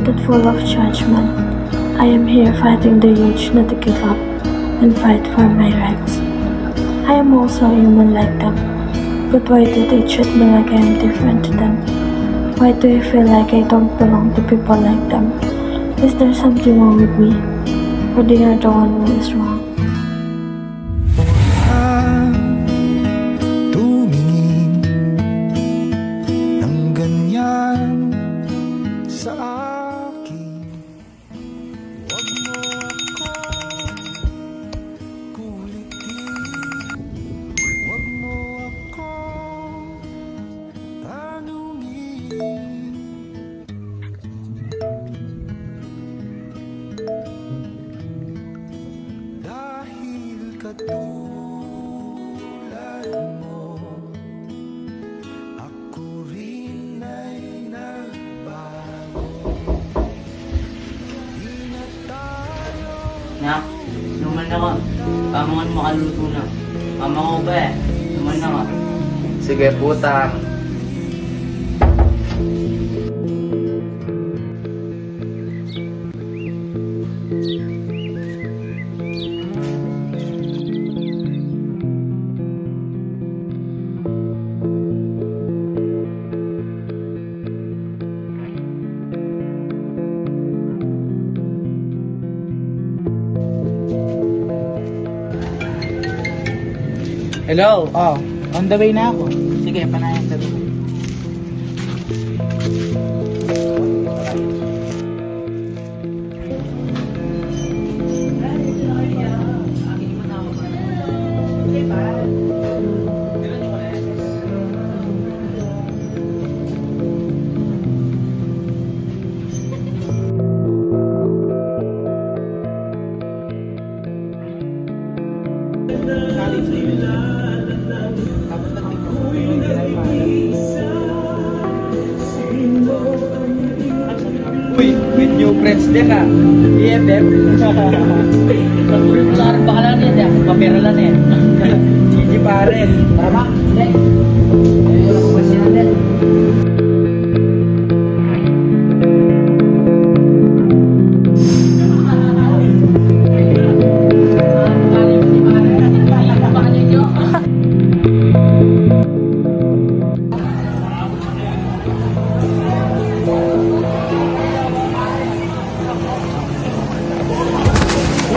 hearted full of judgment. I am here fighting the urge not to give up and fight for my rights. I am also human like them, but why do they treat me like I am different to them? Why do I feel like I don't belong to people like them? Is there something wrong with me? Or they are the one who is wrong? Tumingin ng ganyan sa akin. Huwag mo ako kulitin. Huwag mo ako tanungin. Dahil katulad mo, ako rin ay nagbago. Di na tayo Nak, luman na ka. Pamangan mo kaluto na. Mama ko ba eh? Luman na ka. Sige, putang. Hello, on the way na ako. Sige, panayan ka doon. Uy, with new friends din ah. BFF. Saan ba ka lang yan? Papera lang eh. Gigi pare. Tara ba? Hindi. Ayun ako ba siya natin?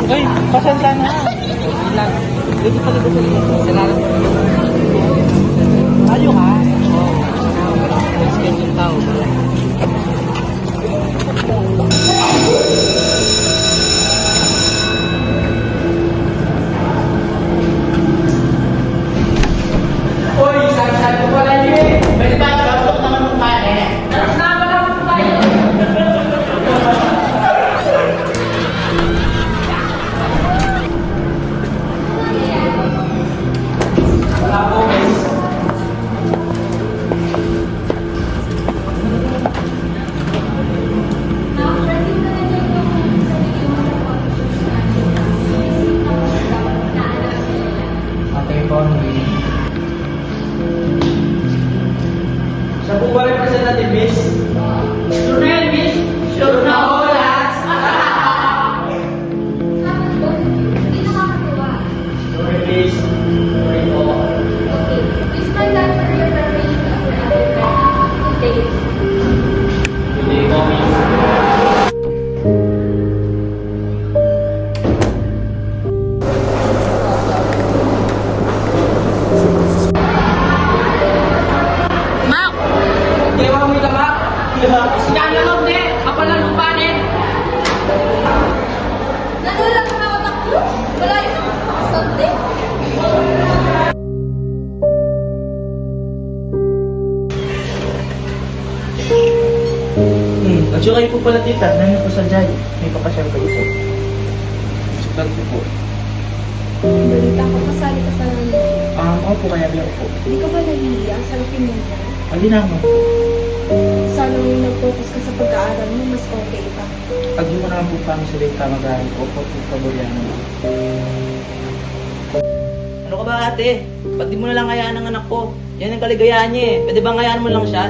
Uy, pasensya na. Dito pala ba sa Ayo ha? Schedule tao. Uy, sabi ko pala niyo eh. Pwede ba kapok naman ng pare? Nasama lang po tayo. Wala po, guys. Ate Conway. Siya po ba representative, miss? Sure na yan, miss. Sure na ako, lahat. Sorry, miss. Sorry po. Hindi po, miss. Hindi mo kami tama. Siya na lang din. Kapal na lupanin. Nagulat na ako takbo. Wala yun ang makasante. At yung kayo po pala tita, namin po sa Jai. May papasyal kayo po. Sukat po po. Balita ko, kasali ka sa nanay. Ako po kaya bilang po. Hindi ka ba nahihiya sa lupin mo na? Hindi na ako. Sana ngayon nag-focus ka sa pag-aaral mo, mas okay ka. Pag di mo naman po kami sa late mag-aaral ko, po paboryan naman. Ano ka ba ate? Ba't di mo na lang hayaan ang anak ko? Yan ang kaligayahan niya eh. Pwede bang hayaan mo lang siya?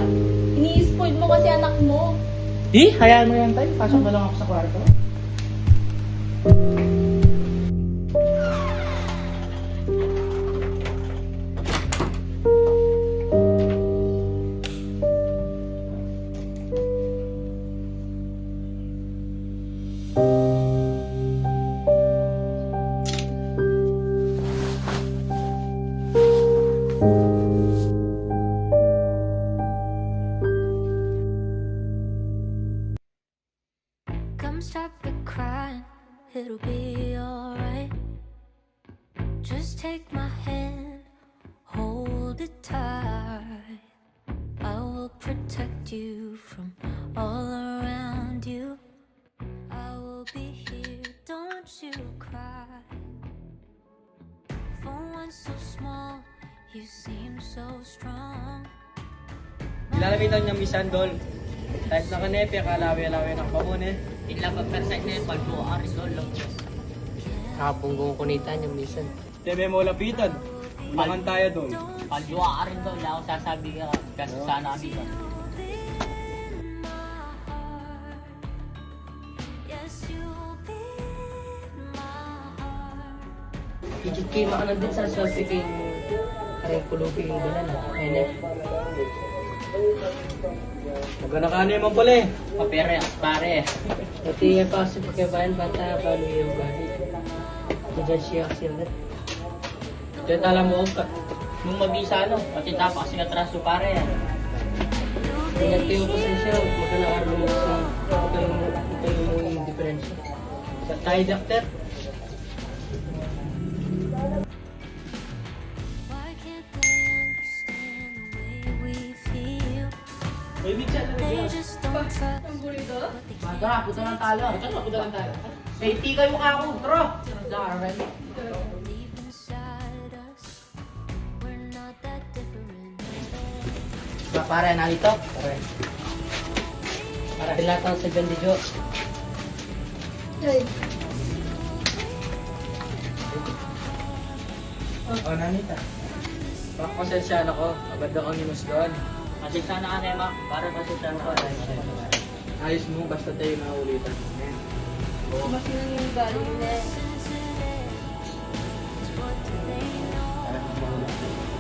Ini-spoil mo kasi anak mo. Hayaan mo yan tayo. Pasok na lang ako sa kwarto. Come stop the crying, it'll be alright. Just take my hand, hold it tight. I will protect you from all around you. I will be here, don't you cry. For one so small, you seem so strong. Ilalamitan niya Miss Andol. Kahit nakanepe, kalawi-alawi ng pamune. Ila pa perfect na yung pagbuo rin doon. Kapunggong kunitan yung misan. Tebe mo lapitan. Makan tayo doon. Pagbuo rin doon. Wala akong sasabi ka. Kasi sana kami ka. In my heart, yes, you'll be in my heart. Ijit kayo makanan din sa swerte kayong kareng kulubi yung galan. Ayun Magana ka naman pala eh. Papere, pare. Dati pa kasi pagkabayan bata paano yung bali. Diyan siya kasi ulit. Diyan alam mo ka. Nung mabisa pati tapa kasi natraso pare. Ingat kayo kasi siya. Magkanaar mo kasi ito yung diferensya. Sa tayo doktor. Why can't they understand the way we feel? May bitsa na They just don't trust Ang burrito? what they Tara, punta ng talo. Punta ng talo. Safety kayo ka ako. Tara. Dara. deep inside us. We're not that different. Pare, nalito. Pare. Para dilatang sa bandijo. Ay, Oh, nanita. Pakasensyahan ako. Abad ako ni Mas doon. Kasi sana ka nema. Para kasi sana ka. Ayos mo, basta tayo naulitan. mas yun yung galing na. Listen to this. 'Cause what do they know?